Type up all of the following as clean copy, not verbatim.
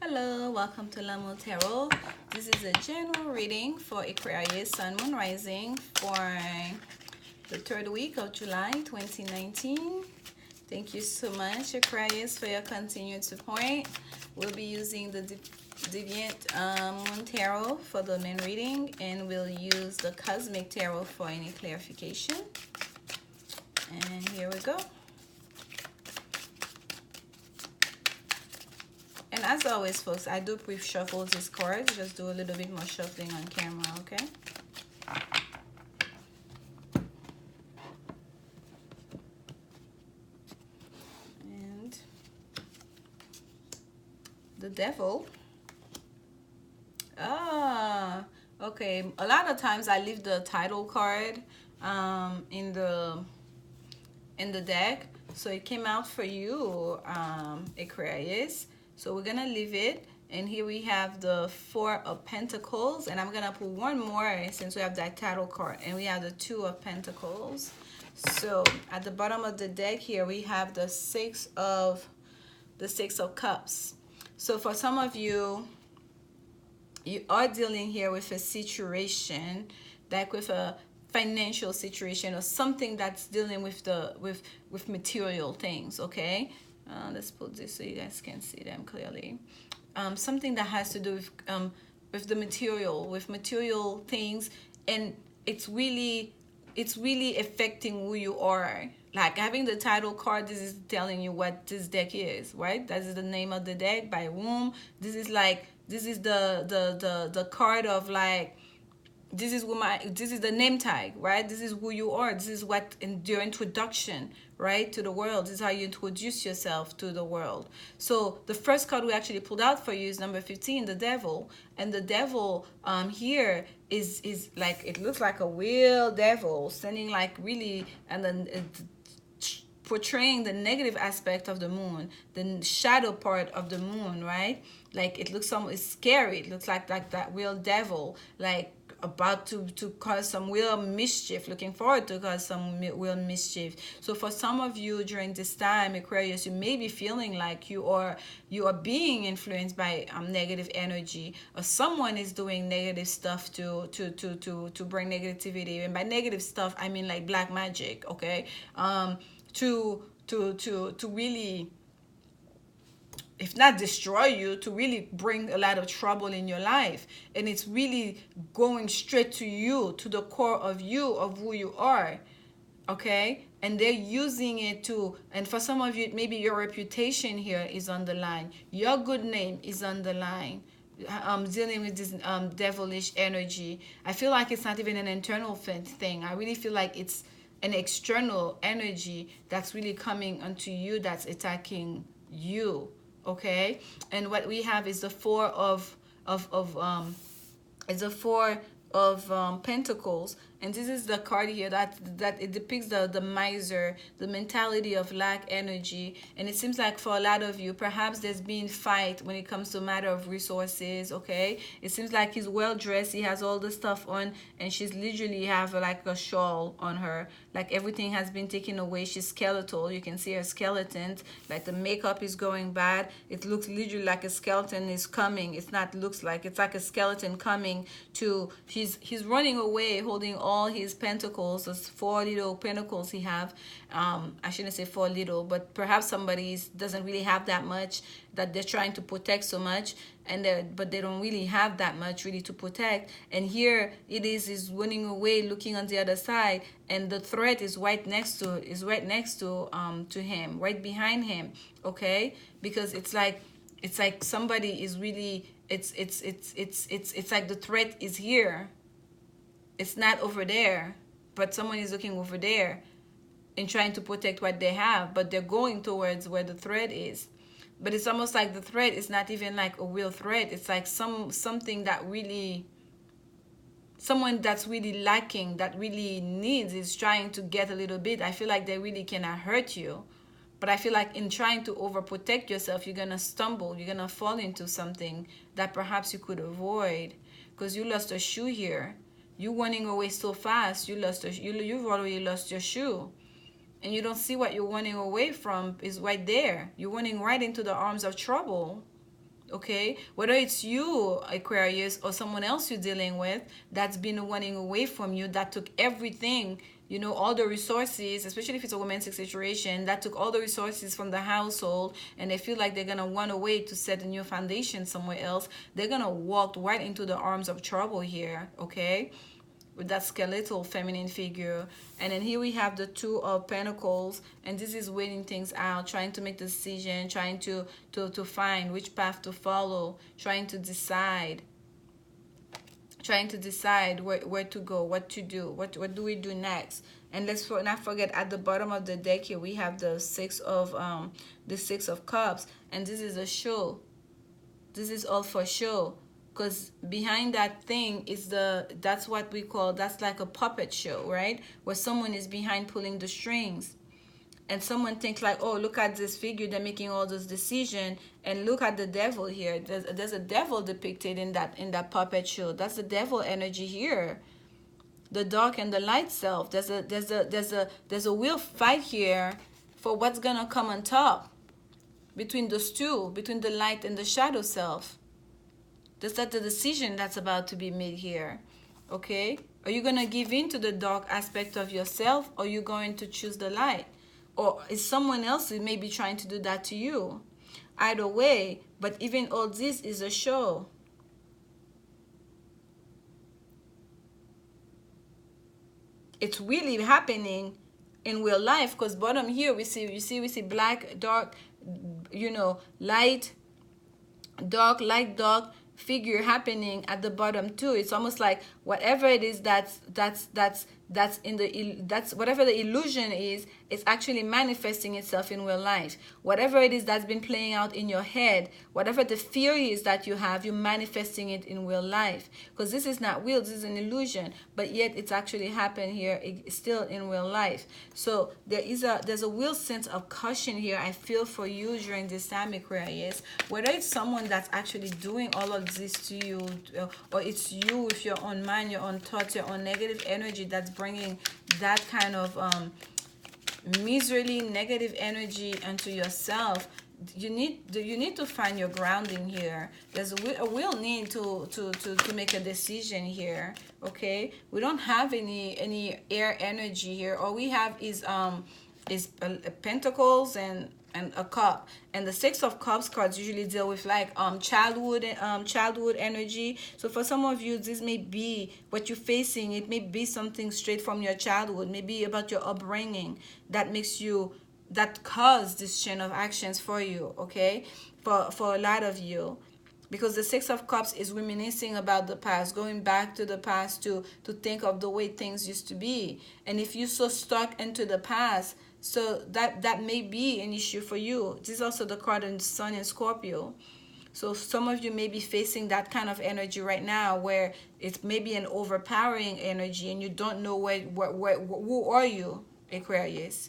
Hello, welcome to lanmoutarot. This is a general reading for Aquarius Sun, Moon, Rising for the third week of July 2019. Thank you so much, Aquarius, for your continued support. We'll be using the Deviant Moon Tarot for the main reading, and we'll use the Cosmic Tarot for any clarification. And here we go. And as always, folks, I do pre-shuffle these cards. Just do a little bit more shuffling on camera, okay? And the Devil. Ah, okay. A lot of times I leave the title card in the deck. So it came out for you, Aquarius. So we're gonna leave it, and here we have the Four of Pentacles, and I'm gonna put one more since we have that title card, and we have the Two of Pentacles. So at the bottom of the deck here we have the Six of Cups. So for some of you, you are dealing here with a situation, like with a financial situation or something that's dealing with the with material things, okay? Let's put this so you guys can see them clearly. Something that has to do with the material, with material things, and it's really affecting who you are. Like having the title card, this is telling you what this deck is, right? That is the name of the deck by womb. This is like, this is the card of like, this is the name tag, right? This is who you are. This is what in your introduction, right, to the world. This is how you introduce yourself to the world. So the first card we actually pulled out for you is number 15, the Devil. And the Devil here is like, it looks like a real devil standing like really, and then portraying the negative aspect of the moon, the shadow part of the moon, right? Like it looks it's scary. It looks like that real devil, like about to cause some real mischief, looking forward to cause some real mischief. So for some of you during this time, Aquarius, you may be feeling like you are being influenced by negative energy, or someone is doing negative stuff to bring negativity. And by negative stuff, I mean like black magic, okay? To really, if not destroy you, to really bring a lot of trouble in your life. And it's really going straight to you, to the core of you, of who you are, okay? And they're using it to, and for some of you, maybe your reputation here is on the line. Your good name is on the line. Dealing with this devilish energy. I feel like it's not even an internal thing. I really feel like it's an external energy that's really coming onto you, that's attacking you, okay? And what we have is the Four of Pentacles, and this is the card here that it depicts the miser, the mentality of lack energy. And it seems like for a lot of you, perhaps there's been fight when it comes to matter of resources, okay? It seems like he's well dressed, he has all the stuff on, and she's literally have like a shawl on her, like everything has been taken away. She's skeletal, you can see her skeleton, like the makeup is going bad. It looks literally like a skeleton is coming. It's not looks like, it's like a skeleton coming to, he's running away holding all his pentacles, those 4 little pentacles he have. I shouldn't say 4 little, but perhaps somebody doesn't really have that much, that they're trying to protect so much, and but they don't really have that much really to protect. And here it is running away, looking on the other side, and the threat is right next to him, right behind him, okay? Because it's like somebody is really, it's like the threat is here. It's not over there, but someone is looking over there and trying to protect what they have, but they're going towards where the threat is. But it's almost like the threat is not even like a real threat. It's like something that really, someone that's really lacking, that really needs, is trying to get a little bit. I feel like they really cannot hurt you, but I feel like in trying to overprotect yourself, you're gonna stumble, you're gonna fall into something that perhaps you could avoid, because you lost a shoe here. You running away so fast, you've already lost your shoe. And you don't see what you're running away from is right there. You're running right into the arms of trouble. Okay, whether it's you, Aquarius, or someone else you're dealing with that's been running away from you, that took everything, you know, all the resources, especially if it's a romantic situation, that took all the resources from the household, and they feel like they're gonna run away to set a new foundation somewhere else. They're gonna walk right into the arms of trouble here. Okay, with that skeletal feminine figure. And then here we have the Two of Pentacles, and this is waiting things out, trying to make the decision, trying to find which path to follow, trying to decide where to go, what to do, what do we do next. And let's not forget, at the bottom of the deck here we have the Six of Cups, and this is a show. This is all for show, because behind that thing is that's what we call, that's like a puppet show, right? Where someone is behind pulling the strings, and someone thinks like, oh, look at this figure, they're making all those decisions, and look at the devil here. There's a devil depicted in that puppet show. That's the devil energy here, the dark and the light self. There's a real fight here for what's gonna come on top between those two, between the light and the shadow self. That's the decision that's about to be made here. Okay, are you gonna give in to the dark aspect of yourself, or are you going to choose the light? Or is someone else who may be trying to do that to you? Either way, but even all this is a show. It's really happening in real life, because bottom here we see black, dark, you know, light, dark, light, dark figure happening at the bottom too. It's almost like whatever it is that's whatever the illusion is, it's actually manifesting itself in real life. Whatever it is that's been playing out in your head, whatever the fear is that you have, you're manifesting it in real life, because this is not real, this is an illusion, but yet it's actually happened here. It's still in real life. So there's a real sense of caution here I feel for you during this time, Aquarius. Whether it's someone that's actually doing all of this to you, or it's you with your own mind, your own thoughts, your own negative energy that's bringing that kind of miserly negative energy into yourself. You need to find your grounding here. There's a real need to make a decision here. Okay, we don't have any air energy here. All we have is pentacles and a cup. And the Six of Cups cards usually deal with like childhood energy. So for some of you, this may be what you're facing. It may be something straight from your childhood, maybe about your upbringing that caused this chain of actions for you. Okay, for a lot of you, because the Six of Cups is reminiscing about the past, going back to the past to think of the way things used to be. And if you're so stuck into the past, so that may be an issue for you. This is also the card in Sun and Scorpio. So some of you may be facing that kind of energy right now, where it's maybe an overpowering energy, and you don't know who are you, Aquarius?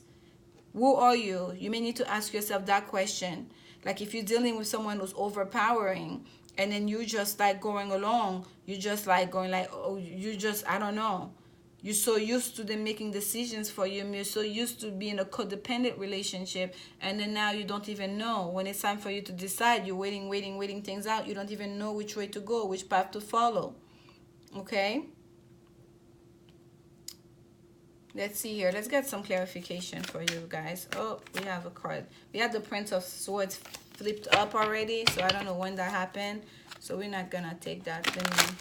Who are you? You may need to ask yourself that question. Like if you're dealing with someone who's overpowering, and then you just like going along, you just like going like, oh, you just, I don't know. You're so used to them making decisions for you. You're so used to being a codependent relationship. And then now you don't even know. When it's time for you to decide, you're waiting things out. You don't even know which way to go, which path to follow. Okay? Let's see here. Let's get some clarification for you guys. Oh, we have a card. We have the Prince of Swords flipped up already. So I don't know when that happened. So we're not going to take that. Let me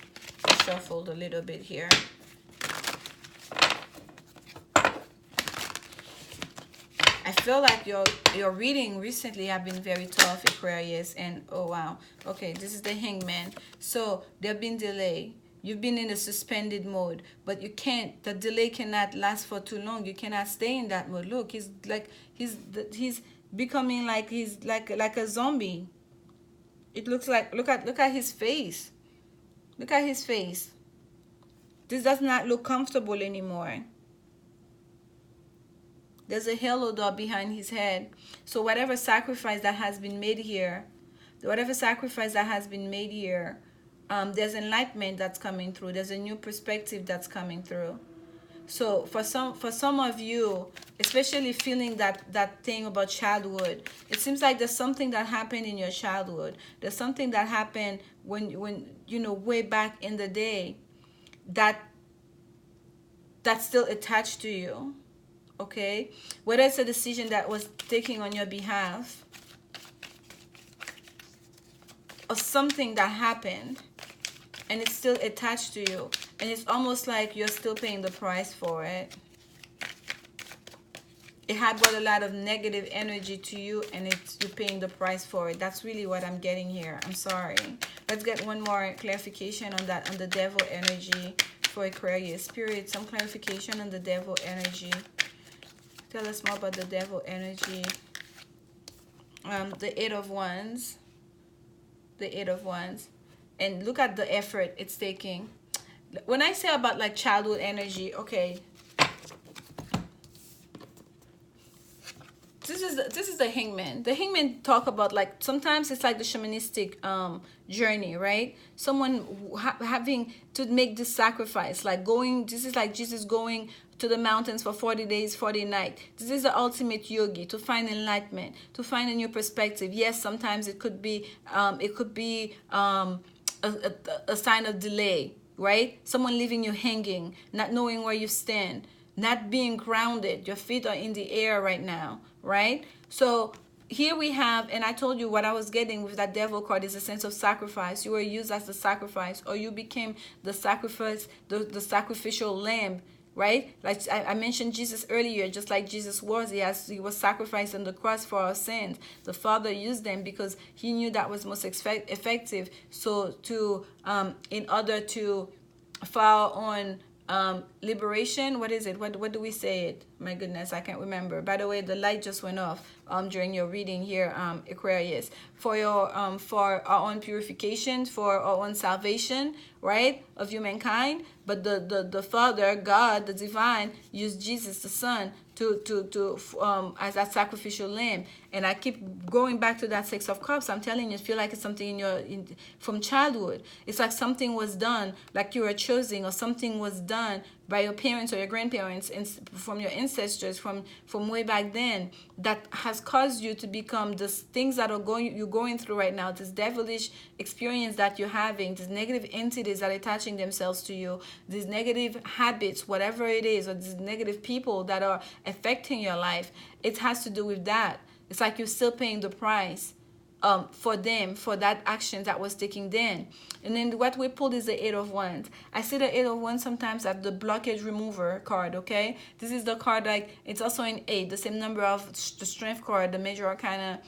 shuffle a little bit here. I feel like your reading recently have been very tough, Aquarius. And oh wow. Okay, this is the Hangman. So there have been delay. You've been in a suspended mode, but you can't. The delay cannot last for too long. You cannot stay in that mode. Look, he's becoming like he's like a zombie. It looks like look at his face. Look at his face. This does not look comfortable anymore. There's a halo dot behind his head. So whatever sacrifice that has been made here, there's enlightenment that's coming through. There's a new perspective that's coming through. So for some of you, especially feeling that thing about childhood, it seems like there's something that happened in your childhood. There's something that happened when you know, way back in the day, that that's still attached to you. Okay, whether it's a decision that was taken on your behalf, or something that happened and it's still attached to you, and it's almost like you're still paying the price for it. It had brought a lot of negative energy to you, and you're paying the price for it. That's really what I'm getting here. I'm sorry. Let's get one more clarification on that, on the devil energy for Aquarius. Spirit, some clarification on the devil energy. Tell us more about the devil energy. The Eight of Wands. The Eight of Wands. And look at the effort it's taking. When I say about like childhood energy, okay, this is the Hangman. The Hangman talk about, like, sometimes it's like the shamanistic journey, right? Someone having to make this sacrifice, like going. This is like Jesus going to the mountains for 40 days, 40 nights. This is the ultimate yogi, to find enlightenment, to find a new perspective. Yes, sometimes it could be a sign of delay, right? Someone leaving you hanging, not knowing where you stand, not being grounded. Your feet are in the air right now, right? So here we have, and I told you what I was getting with that devil card is a sense of sacrifice. You were used as the sacrifice, or you became the sacrifice, the sacrificial lamb, right? Like I mentioned Jesus earlier, just like Jesus was, he was sacrificed on the cross for our sins. The Father used them because he knew that was most effective. So to in order to for our own liberation, what is it, what do we say it, my goodness, I can't remember. By the way, the light just went off during your reading here, Aquarius, for your for our own purification, for our own salvation, right, of humankind. But the Father, God, the divine, used Jesus the Son to as that sacrificial lamb. And I keep going back to that Six of Cups. I'm telling you, feel like it's something from childhood. It's like something was done, like you were chosen, or something was done by your parents or your grandparents, and from your ancestors from way back then, that has caused you to become these things that you're going through right now, this devilish experience that you're having, these negative entities that are attaching themselves to you, these negative habits, whatever it is, or these negative people that are affecting your life. It has to do with that. It's like you're still paying the price for them, for that action that was taken then. And then what we pulled is the Eight of Wands. I see the Eight of Wands sometimes at the blockage remover card, okay? This is the card, like, it's also in 8, the same number of the Strength card, the major arcana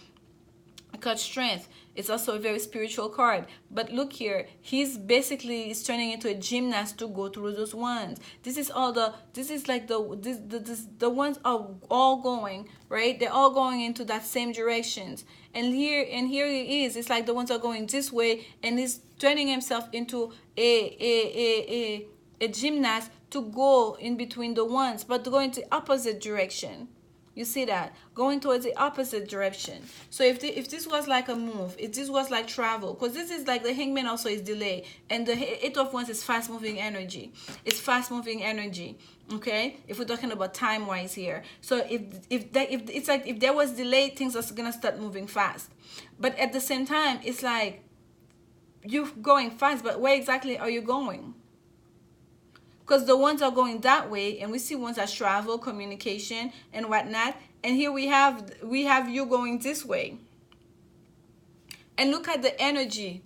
card Strength. It's also a very spiritual card. But look here, he's turning into a gymnast to go through those wands. This is like the ones are all going, right? They're all going into that same directions. And here he is. It's like the ones are going this way, and he's turning himself into a gymnast to go in between the wands, but to go into opposite direction. You see that? Going towards the opposite direction. So if this was like a move, if this was like travel, because this is like the Hangman also is delay, and the Eight of Wands is fast-moving energy. It's fast-moving energy, okay? If we're talking about time-wise here. So if it's like if there was delay, things are going to start moving fast. But at the same time, it's like you're going fast, but where exactly are you going? Because the ones are going that way, and we see ones that travel, communication, and whatnot. And here we have you going this way. And look at the energy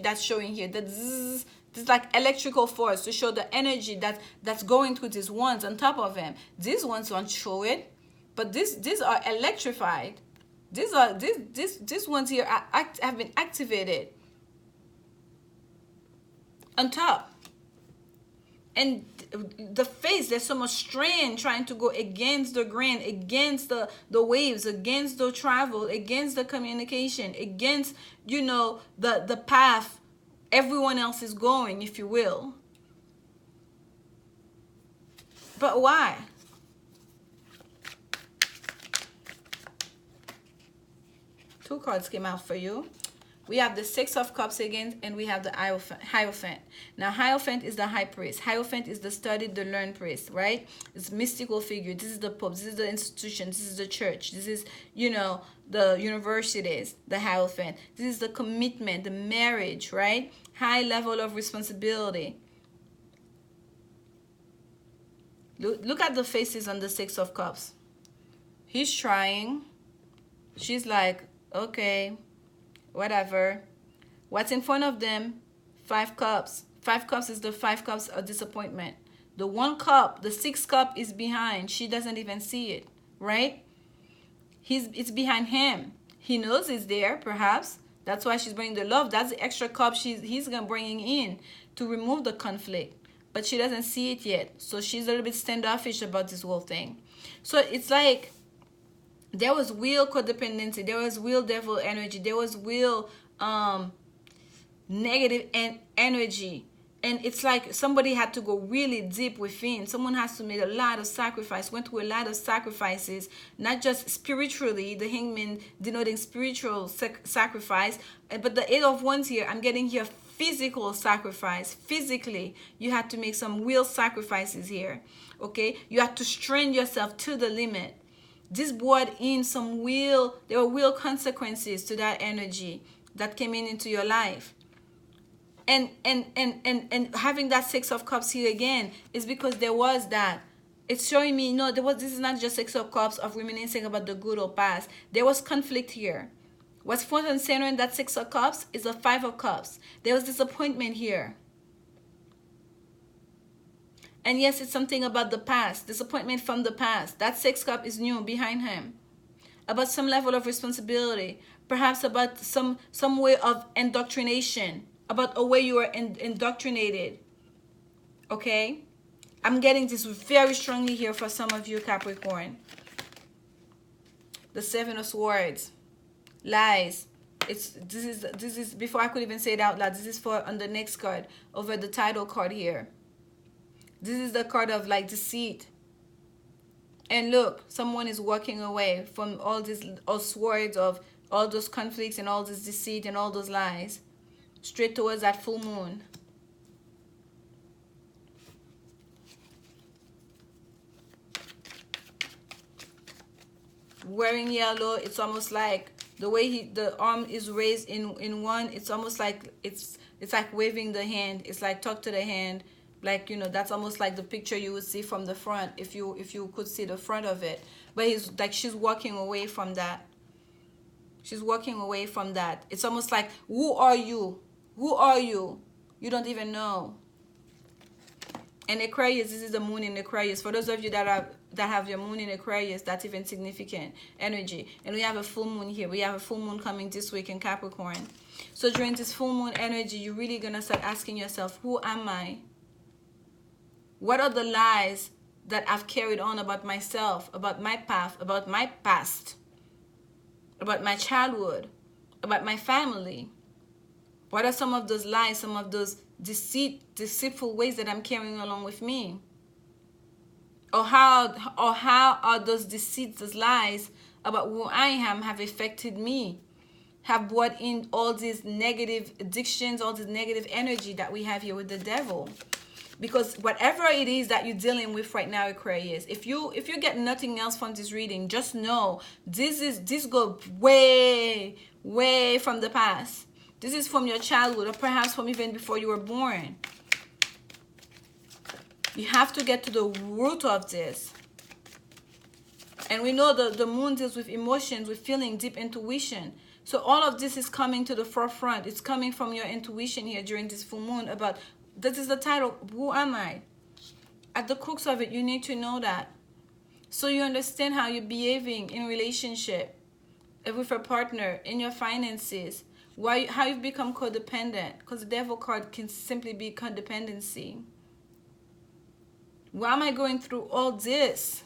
that's showing here. This like electrical force to show the energy that's going through these ones on top of them. These ones don't show it, but these are electrified. These ones here have been activated on top. And the face, there's so much strain trying to go against the grain, against the waves, against the travel, against the communication, against, the path everyone else is going, if you will. But why? Two cards came out for you. We have the Six of Cups again, and we have the Hierophant. Now, Hierophant is the high priest. Hierophant is the studied, the learned priest, right? It's a mystical figure. This is the Pope. This is the institution. This is the church. This is, you know, the universities, the Hierophant. This is the commitment, the marriage, right? High level of responsibility. Look at the faces on the Six of Cups. He's trying. She's like, okay, whatever. What's in front of them? 5 cups. 5 cups is the 5 cups of disappointment. The 1 cup, the 6th cup is behind. She doesn't even see it, right? It's behind him. He knows it's there, perhaps. That's why she's bringing the love. That's the extra cup he's gonna bringing in to remove the conflict. But she doesn't see it yet. So she's a little bit standoffish about this whole thing. So it's like there was real codependency. There was real devil energy. There was real negative energy. And it's like somebody had to go really deep within. Someone has to make a lot of sacrifice, went through a lot of sacrifices, not just spiritually, the hangman denoting spiritual sacrifice, but the 8 of Wands here, I'm getting here physical sacrifice. Physically, you had to make some real sacrifices here, okay? You had to strain yourself to the limit. This brought in some there were real consequences to that energy that came into your life. And having that 6 of Cups here again is because there was that. It's showing me, no, this is not just 6 of Cups of reminiscing about the good old past. There was conflict here. What's front and center in that 6 of Cups is the 5 of Cups. There was disappointment here. And yes, it's something about the past, disappointment from the past. That 6 cup is new behind him. About some level of responsibility, perhaps about some way of indoctrination, about a way you are indoctrinated. Okay? I'm getting this very strongly here for some of you, Capricorn. The 7 of Swords. Lies. This is before I could even say it out loud. This is for on the next card over the title card here. This is the card of like deceit. And look, someone is walking away from all these swords of all those conflicts and all this deceit and all those lies, straight towards that full moon. Wearing yellow, it's almost like the way the arm is raised in one, it's almost like it's like waving the hand. It's like talk to the hand, like, you know, that's almost like the picture you would see from the front if you could see the front of it. But he's like, she's walking away from that. She's walking away from that. It's almost like, who are you? Who are you? You don't even know. And Aquarius, this is the moon in Aquarius. For those of you that have your moon in Aquarius, that's even significant energy. And we have a full moon here. We have a full moon coming this week in Capricorn. So during this full moon energy, you're really going to start asking yourself, who am I? What are the lies that I've carried on about myself, about my path, about my past, about my childhood, about my family? What are some of those lies, some of those deceitful ways that I'm carrying along with me? Or how are those deceits, those lies about who I am have affected me, have brought in all these negative addictions, all this negative energy that we have here with the devil? Because whatever it is that you're dealing with right now, Aquarius, if you get nothing else from this reading, just know this goes way, way from the past. This is from your childhood, or perhaps from even before you were born. You have to get to the root of this. And we know the moon deals with emotions, with feeling, deep intuition. So all of this is coming to the forefront. It's coming from your intuition here during this full moon about, this is the title, who am I? At the crux of it, you need to know that. So you understand how you're behaving in relationship, with a partner, in your finances, how you've become codependent. Because the devil card can simply be codependency. Why am I going through all this?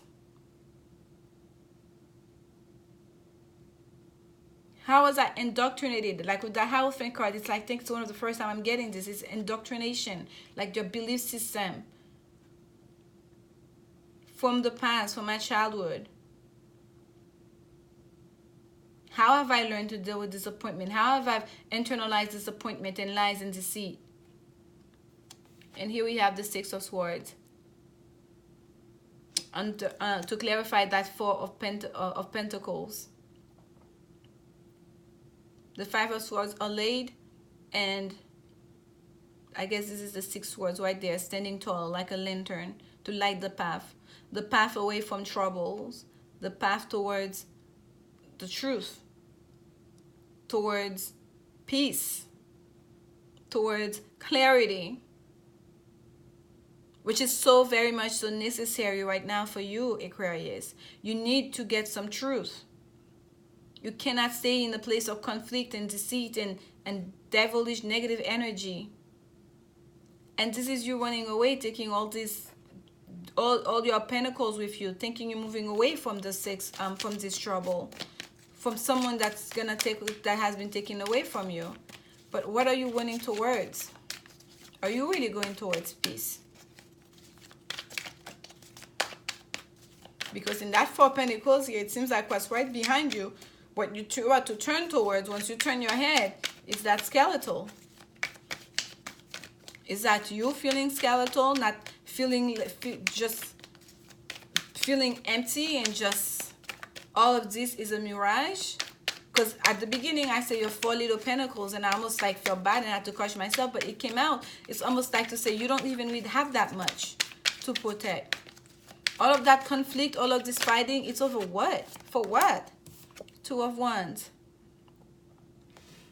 How was I indoctrinated? Like with the Hierophant card, it's like, I think it's one of the first time I'm getting this. It's indoctrination, like your belief system from the past, from my childhood. How have I learned to deal with disappointment? How have I internalized disappointment and lies and deceit? And here we have the Six of Swords. And to clarify that Four of Pentacles. The Five of Swords are laid, and I guess this is the Six Swords right there, standing tall like a lantern to light the path away from troubles, the path towards the truth, towards peace, towards clarity, which is so very much so necessary right now for you, Aquarius. You need to get some truth. You cannot stay in a place of conflict and deceit and devilish negative energy. And this is you running away, taking all your pentacles with you, thinking you're moving away from the from this trouble, from someone that has been taken away from you. But what are you running towards? Are you really going towards peace? Because in that Four of Pentacles here, it seems like what's right behind you, what you are to turn towards once you turn your head, is that skeletal. Is that you feeling skeletal, not feeling, just feeling empty, and just all of this is a mirage? Because at the beginning I say your Four Little Pentacles, and I almost like felt bad and had to crush myself, but it came out. It's almost like to say you don't even really have that much to protect. All of that conflict, all of this fighting, it's over what? For what? Two of Wands.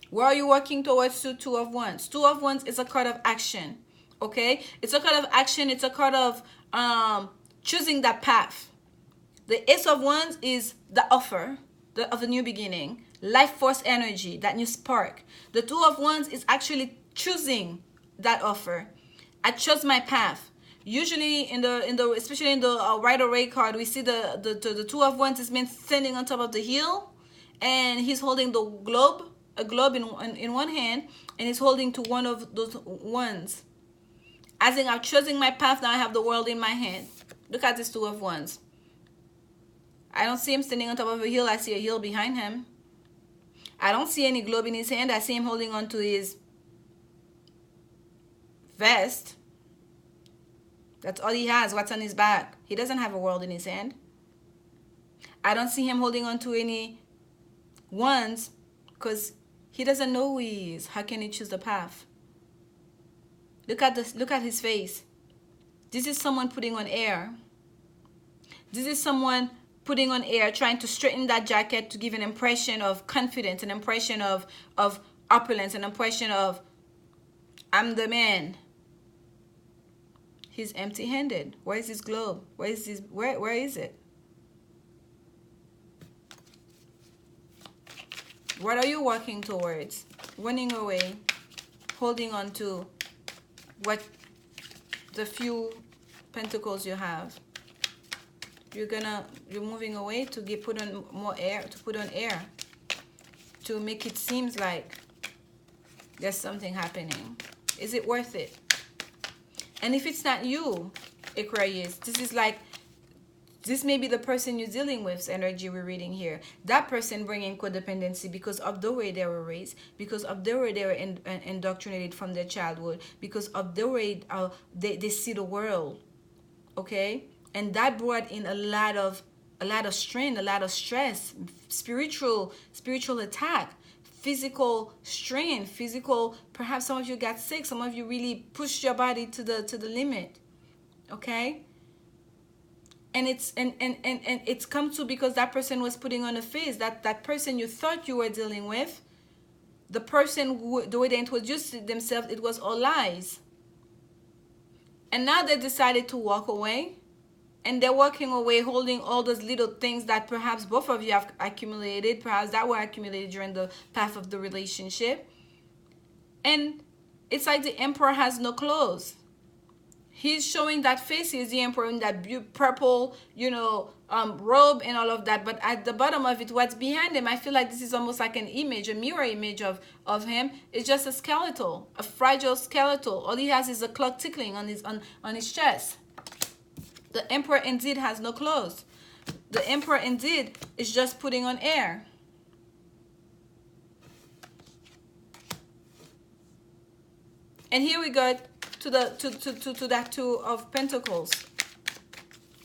Where are you working towards? Two of Wands. Two of Wands is a card of action. Okay? It's a card of action. It's a card of choosing that path. The Ace of Wands is the offer of a new beginning. Life force energy, that new spark. The Two of Wands is actually choosing that offer. I chose my path. Usually especially in the Rider-Waite card, we see the Two of Wands is meant standing on top of the hill, and he's holding a globe in one hand, and he's holding to one of those wands. As in, I'm choosing my path, now I have the world in my hand. Look at this Two of Wands. I don't see him standing on top of a hill. I see a hill behind him. I don't see any globe in his hand. I see him holding on to his vest. That's all he has, what's on his back. He doesn't have a world in his hand. I don't see him holding on to any wands because he doesn't know who he is. How can he choose the path? Look at this. Look at his face. This is someone putting on air. This is someone putting on air, trying to straighten that jacket to give an impression of confidence, an impression of opulence, an impression of I'm the man. He's empty-handed. Where is his globe? Where is it? What are you working towards? Running away, holding on to what the few pentacles you have. You're moving away to put on more air, to make it seem like there's something happening. Is it worth it? And if it's not you, Aquarius, this may be the person you're dealing with, energy we're reading here. That person bringing codependency because of the way they were raised, because of the way they were indoctrinated from their childhood, because of the way they see the world, okay? And that brought in a lot of strain, a lot of stress, spiritual attack, physical strain, perhaps some of you got sick, some of you really pushed your body to the limit, okay? And it's come to because that person was putting on a face, that person you thought you were dealing with, the person the way they introduced themselves, it was all lies. And now they decided to walk away. And they're walking away holding all those little things that perhaps both of you have accumulated, perhaps that were accumulated during the path of the relationship. And it's like the Emperor has no clothes. He's showing that face. He's the Emperor in that purple, robe and all of that. But at the bottom of it, what's behind him, I feel like this is almost like an image, a mirror image of him. It's just a skeletal, a fragile skeletal. All he has is a clock tickling on his chest. The Emperor indeed has no clothes. The Emperor indeed is just putting on air. And here we go to that Two of Pentacles.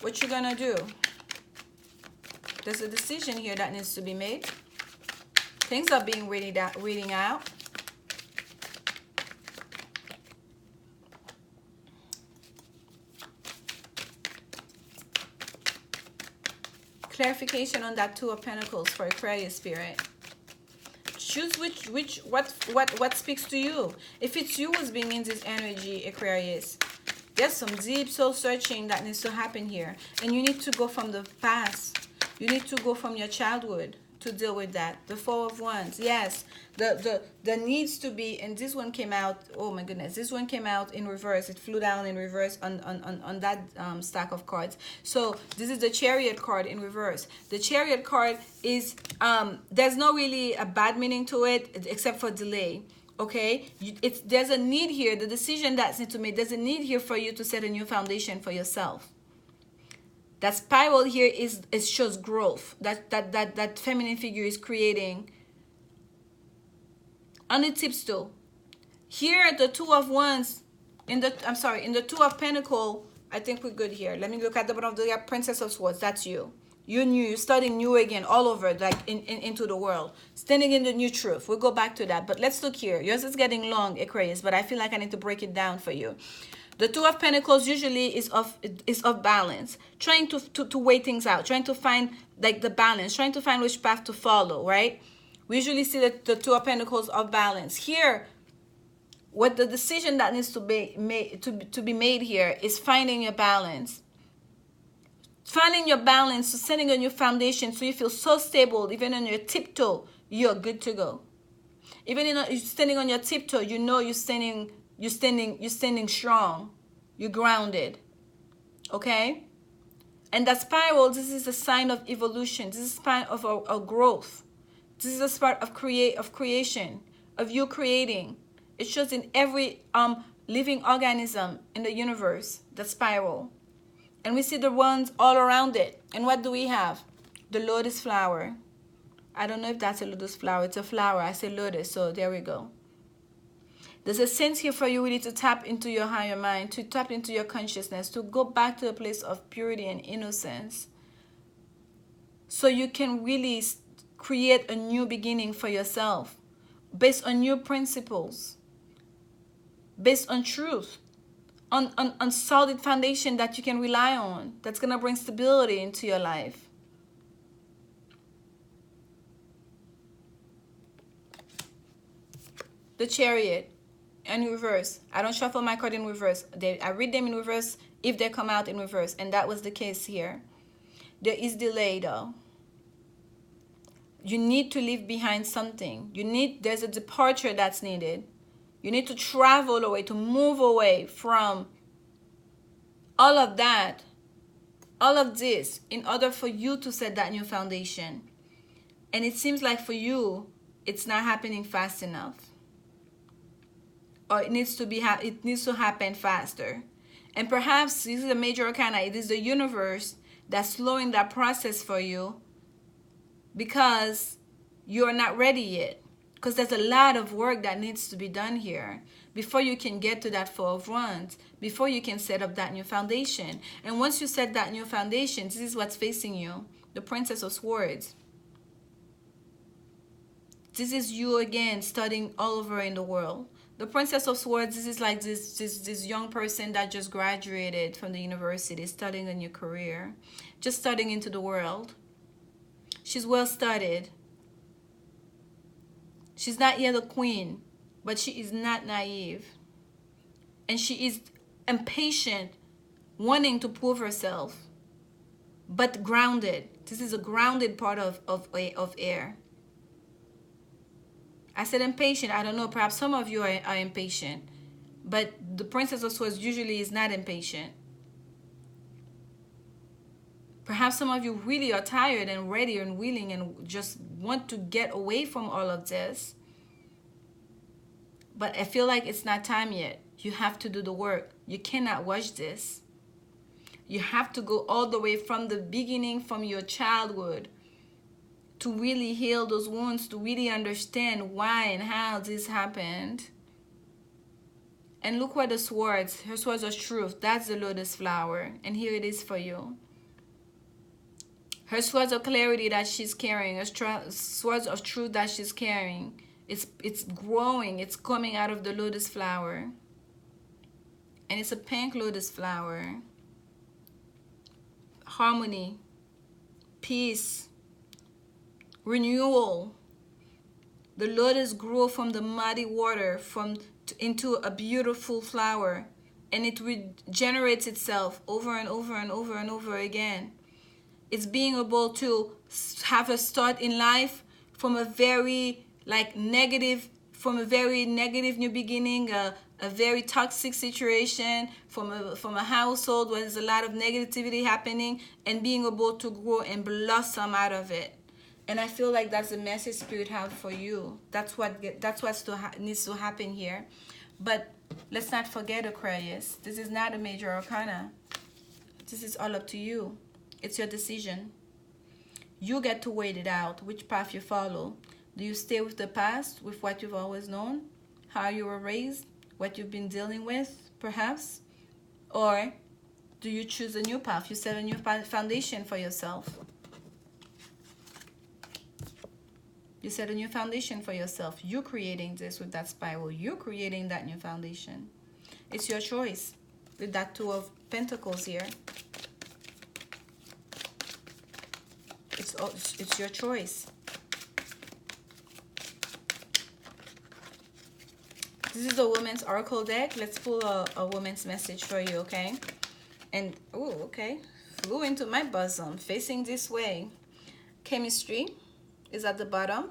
What you gonna do? There's a decision here that needs to be made. Things are being reading out. Clarification on that Two of Pentacles for Aquarius spirit. Choose what speaks to you. If it's you who's being in this energy, Aquarius, there's some deep soul searching that needs to happen here. And you need to go from the past. You need to go from your childhood to deal with that. The Four of Wands. Yes, the needs to be, and this one came out, oh my goodness, this one came out in reverse. It flew down in reverse on that stack of cards. So this is the Chariot card in reverse. The Chariot card is, there's no really a bad meaning to it except for delay. Okay, there's a need here. The decision that's need to make, there's a need here for you to set a new foundation for yourself. That spiral here shows growth. That feminine figure is creating on the tiptoe. Here, the Two of Wands in the Two of Pentacles. I think we're good here. Let me look at the bottom of the Princess of Swords. That's you. You're new. You're starting new again, all over, like into the world, standing in the new truth. We'll go back to that. But let's look here. Yours is getting long, Aquarius, but I feel like I need to break it down for you. The Two of Pentacles usually is of balance, trying to weigh things out, trying to find like the balance, trying to find which path to follow, right? We usually see the Two of Pentacles of balance. Here, what the decision that needs to be made here is finding your balance. Finding your balance, so setting a new foundation so you feel so stable, even on your tiptoe, you're good to go. Even you're standing on your tiptoe, you know you're standing strong. You're grounded. Okay? And that spiral, this is a sign of evolution. This is a sign of a growth. This is a part of creation, of you creating. It shows in every living organism in the universe, the spiral. And we see the ones all around it. And what do we have? The lotus flower. I don't know if that's a lotus flower. It's a flower. I say lotus, so there we go. There's a sense here for you really to tap into your higher mind, to tap into your consciousness, to go back to a place of purity and innocence. So you can really create a new beginning for yourself based on new principles, based on truth, on solid foundation that you can rely on, that's going to bring stability into your life. The Chariot in reverse. I don't shuffle my card in reverse. I read them in reverse if they come out in reverse, and that was the case here. There is delay though. You need to leave behind something. There's a departure that's needed. You need to travel away, to move away from all of that, all of this, in order for you to set that new foundation. And it seems like for you, it's not happening fast enough. Or it needs to happen faster. And perhaps this is a major arcana. It is the universe that's slowing that process for you because you're not ready yet. Because there's a lot of work that needs to be done here before you can get to that Four of Wands, before you can set up that new foundation. And once you set that new foundation, this is what's facing you, the Princess of Swords. This is you again, starting all over in the world. The Princess of Swords, this is like this young person that just graduated from the university, starting a new career, just starting into the world. She's well studied. She's not yet a queen, but she is not naive. And she is impatient, wanting to prove herself, but grounded. This is a grounded part of air. I said impatient. I don't know. Perhaps some of you are impatient. But the Princess of Swords usually is not impatient. Perhaps some of you really are tired and ready and willing and just want to get away from all of this. But I feel like it's not time yet. You have to do the work. You cannot watch this. You have to go all the way from the beginning, from your childhood, to really heal those wounds, to really understand why and how this happened. And look where the swords, her swords of truth, that's the lotus flower. And here it is for you. Her swords of clarity that she's carrying, her swords of truth that she's carrying, it's growing, it's coming out of the lotus flower. And it's a pink lotus flower. Harmony, peace, renewal. The lotus grew from the muddy water into a beautiful flower, and it regenerates itself over and over and over and over again. It's being able to have a start in life from a very negative new beginning, a very toxic situation, from a household where there's a lot of negativity happening, and being able to grow and blossom out of it. And I feel like that's the message Spirit have for you. That's what needs to happen here. But let's not forget, Aquarius, this is not a major arcana. This is all up to you. It's your decision. You get to wait it out, which path you follow. Do you stay with the past, with what you've always known, how you were raised, what you've been dealing with, perhaps? Or do you choose a new path? You set a new foundation for yourself. You set a new foundation for yourself. You're creating this with that spiral. You're creating that new foundation. It's your choice with that Two of Pentacles here. It's your choice. This is a woman's oracle deck. Let's pull a woman's message for you, okay? And, oh, okay. Flew into my bosom, facing this way. Chemistry is at the bottom.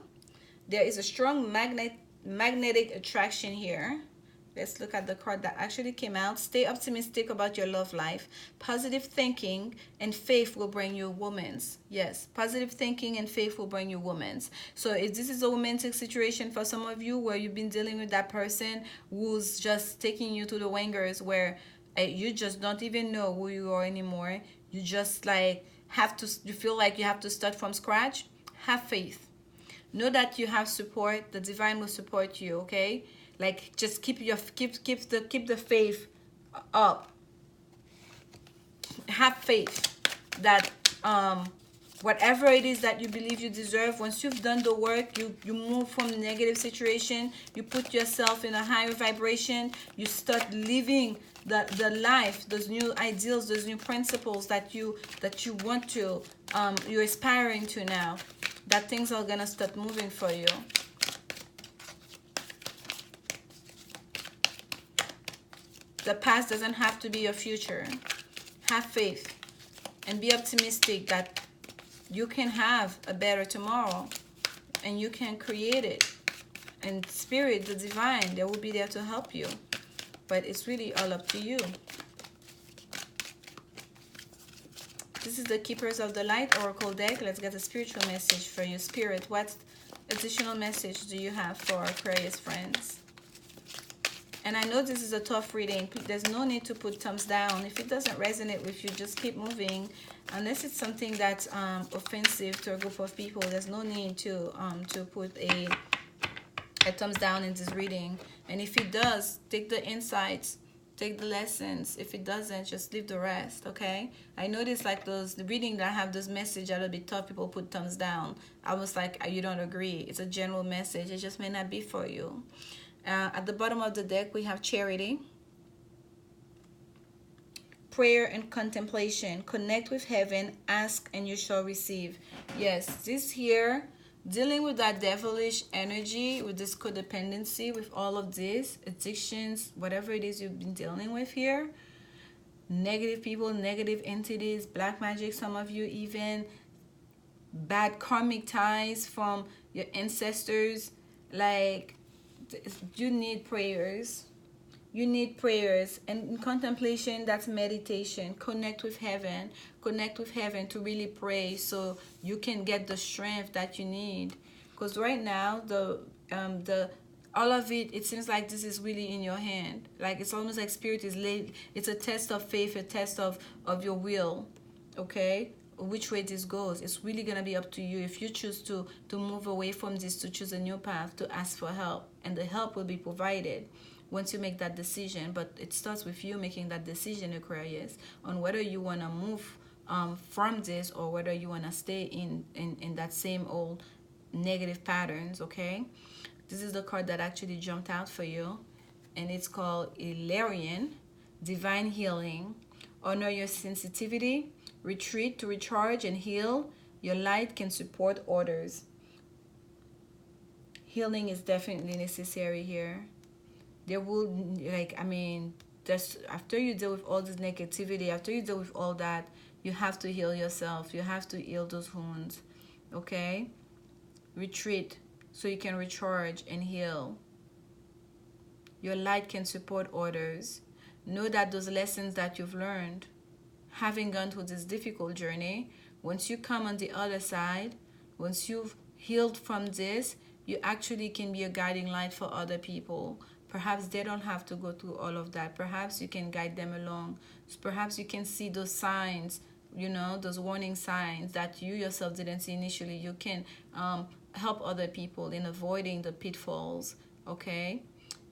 There is a strong magnetic attraction here. Let's look at the card that actually came out. Stay optimistic about your love life. Positive thinking and faith will bring you womans. Yes, positive thinking and faith will bring you womans. So if this is a romantic situation for some of you where you've been dealing with that person who's just taking you to the wangers, where you just don't even know who you are anymore. You just you feel like you have to start from scratch. Have faith. Know that you have support. The divine will support you, okay? Just keep the faith up. Have faith that whatever it is that you believe you deserve, once you've done the work, you move from negative situation, you put yourself in a higher vibration, you start living the life, those new ideals, those new principles that you want to, you're aspiring to now, that things are gonna start moving for you. The past doesn't have to be your future. Have faith and be optimistic that you can have a better tomorrow and you can create it. And Spirit, the divine, they will be there to help you. But it's really all up to you. This is the Keepers of the Light Oracle deck. Let's get a spiritual message for you. Spirit, what additional message do you have for Aquarius friends? And I know this is a tough reading. There's no need to put thumbs down. If it doesn't resonate with you, just keep moving. Unless it's something that's offensive to a group of people, there's no need to put a thumbs down in this reading. And if it does, take the insights, take the lessons. If it doesn't, just leave the rest, okay? I notice the reading that have this message a little bit tough, people put thumbs down. Almost like you don't agree. It's a general message. It just may not be for you. At the bottom of the deck, we have Charity, prayer and contemplation. Connect with heaven, ask and you shall receive. Yes, this here, dealing with that devilish energy, with this codependency, with all of this, addictions, whatever it is you've been dealing with here, negative people, negative entities, black magic, some of you even, bad karmic ties from your ancestors, you need prayers. You need prayers. And in contemplation, that's meditation. Connect with heaven. Connect with heaven to really pray so you can get the strength that you need. Because right now, all of it seems like this is really in your hand. It's almost like Spirit is laid. It's a test of faith, a test of your will. Okay? which way this goes. It's really gonna be up to you. If you choose to move away from this, to choose a new path, to ask for help, and the help will be provided once you make that decision. But it starts with you making that decision, Aquarius, on whether you want to move from this, or whether you want to stay in that same old negative patterns. Okay, this is the card that actually jumped out for you, and it's called Ilarian, Divine Healing. Honor your sensitivity, retreat to recharge and heal. Your light can support others. Healing is definitely necessary here. There will, like, I mean, just after you deal with all this negativity, after you deal with all that, you have to heal yourself. You have to heal those wounds. Okay? Retreat so you can recharge and heal. Your light can support others. Know that those lessons that you've learned, having gone through this difficult journey, once you come on the other side, once you've healed from this, you actually can be a guiding light for other people. Perhaps they don't have to go through all of that. Perhaps you can guide them along. Perhaps you can see those signs, those warning signs that you yourself didn't see initially. You can help other people in avoiding the pitfalls. Okay?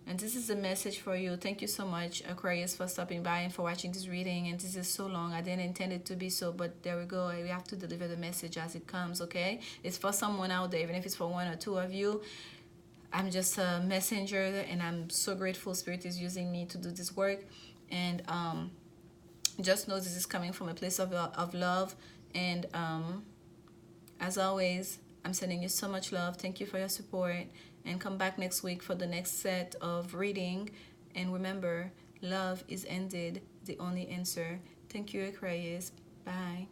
And this is a message for you. Thank you so much, Aquarius, for stopping by and for watching this reading. And this is so long. I didn't intend it to be so, but there we go. We have to deliver the message as it comes, okay? It's for someone out there, even if it's for one or two of you. I'm just a messenger, and I'm so grateful Spirit is using me to do this work. And just know this is coming from a place of love. And as always, I'm sending you so much love. Thank you for your support. And come back next week for the next set of reading. And remember, love is indeed the only answer. Thank you, Aquarius. Bye.